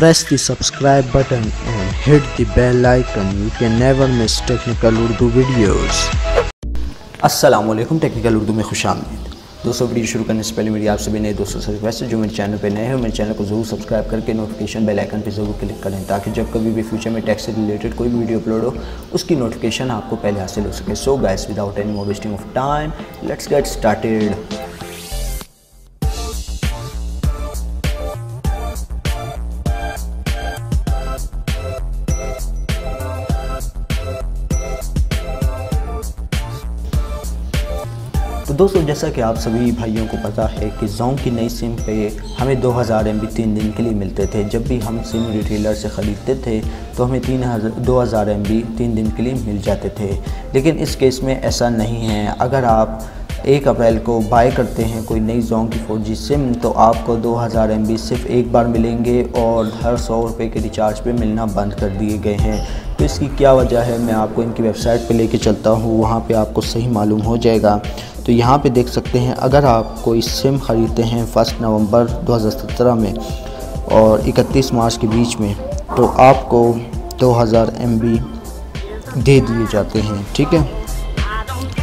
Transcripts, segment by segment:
Press the subscribe button and hit the bell icon. You can never miss technical Urdu videos. अस्सलामुअलैकुम, technical Urdu में खुशामदीद। दोस्तों, video शुरू करने से पहले मेरी आप सभी नए दोस्तों से रिक्वेस्ट है, जो मेरे चैनल पे नए हैं मेरे चैनल को ज़रूर सब्सक्राइब करके नोटिफिकेशन बेल आइकन पे ज़रूर क्लिक करें, ताकि जब कभी भी फ्यूचर में टेक से रिलेटेड कोई भी वीडियो अपलोड हो उसकी नोटिफिकेशन आपको पहले हासिल हो सके। So guys, without any more wasting of time, let's get started. तो दोस्तों, जैसा कि आप सभी भाइयों को पता है कि जोंग की नई सिम पे हमें 2000 MB 3 दिन के लिए मिलते थे। जब भी हम सिम रिटेलर से ख़रीदते थे तो हमें 2000 MB 3 दिन के लिए मिल जाते थे, लेकिन इस केस में ऐसा नहीं है। अगर आप 1 अप्रैल को बाय करते हैं कोई नई जोंग की 4G सिम, तो आपको 2000 MB सिर्फ एक बार मिलेंगे और हर 100 रुपये के रिचार्ज पे मिलना बंद कर दिए गए हैं। तो इसकी क्या वजह है, मैं आपको इनकी वेबसाइट पे लेके चलता हूँ, वहाँ पे आपको सही मालूम हो जाएगा। तो यहाँ पे देख सकते हैं, अगर आप कोई सिम ख़रीदते हैं 1 नवंबर 2017 में और 31 मार्च के बीच में, तो आपको 2000 MB दे दिए जाते हैं, ठीक है।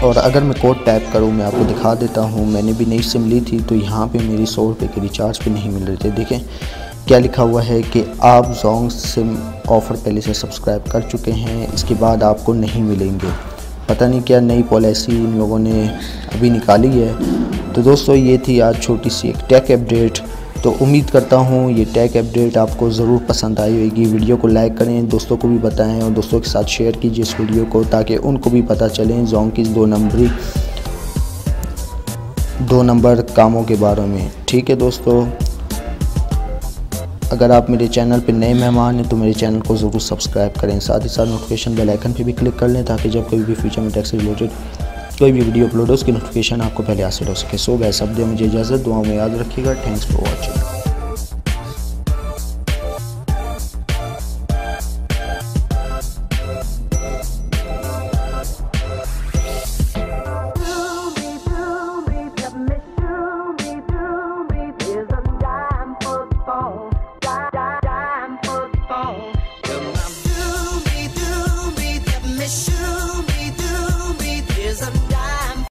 और अगर मैं कोड टाइप करूँ, मैं आपको दिखा देता हूँ। मैंने भी नई सिम ली थी, तो यहाँ पे मेरी 100 रुपये के रिचार्ज पे नहीं मिल रहे थे। देखें क्या लिखा हुआ है कि आप जोंग सिम ऑफ़र पहले से सब्सक्राइब कर चुके हैं, इसके बाद आपको नहीं मिलेंगे। पता नहीं क्या नई पॉलिसी इन लोगों ने अभी निकाली है। तो दोस्तों, ये थी आज छोटी सी एक टेक अपडेट। तो उम्मीद करता हूँ ये टेक अपडेट आपको ज़रूर पसंद आई होगी। वीडियो को लाइक करें, दोस्तों को भी बताएं और दोस्तों के साथ शेयर कीजिए इस वीडियो को, ताकि उनको भी पता चले जोंग की 2 नंबर कामों के बारे में, ठीक है दोस्तों। अगर आप मेरे चैनल पे नए मेहमान हैं तो मेरे चैनल को ज़रूर सब्सक्राइब करें, साथ ही साथ नोटिफिकेशन बेल आइकन पे भी क्लिक कर लें, ताकि जब कभी भी फ्यूचर में टेक से रिलेटेड कोई भी वीडियो अपलोड हो उसकी नोटिफिकेशन आपको पहले हासिल हो सके। सो गाइस, अब दे मुझे इजाज़त, दुआ में याद रखिएगा। Thanks for watching.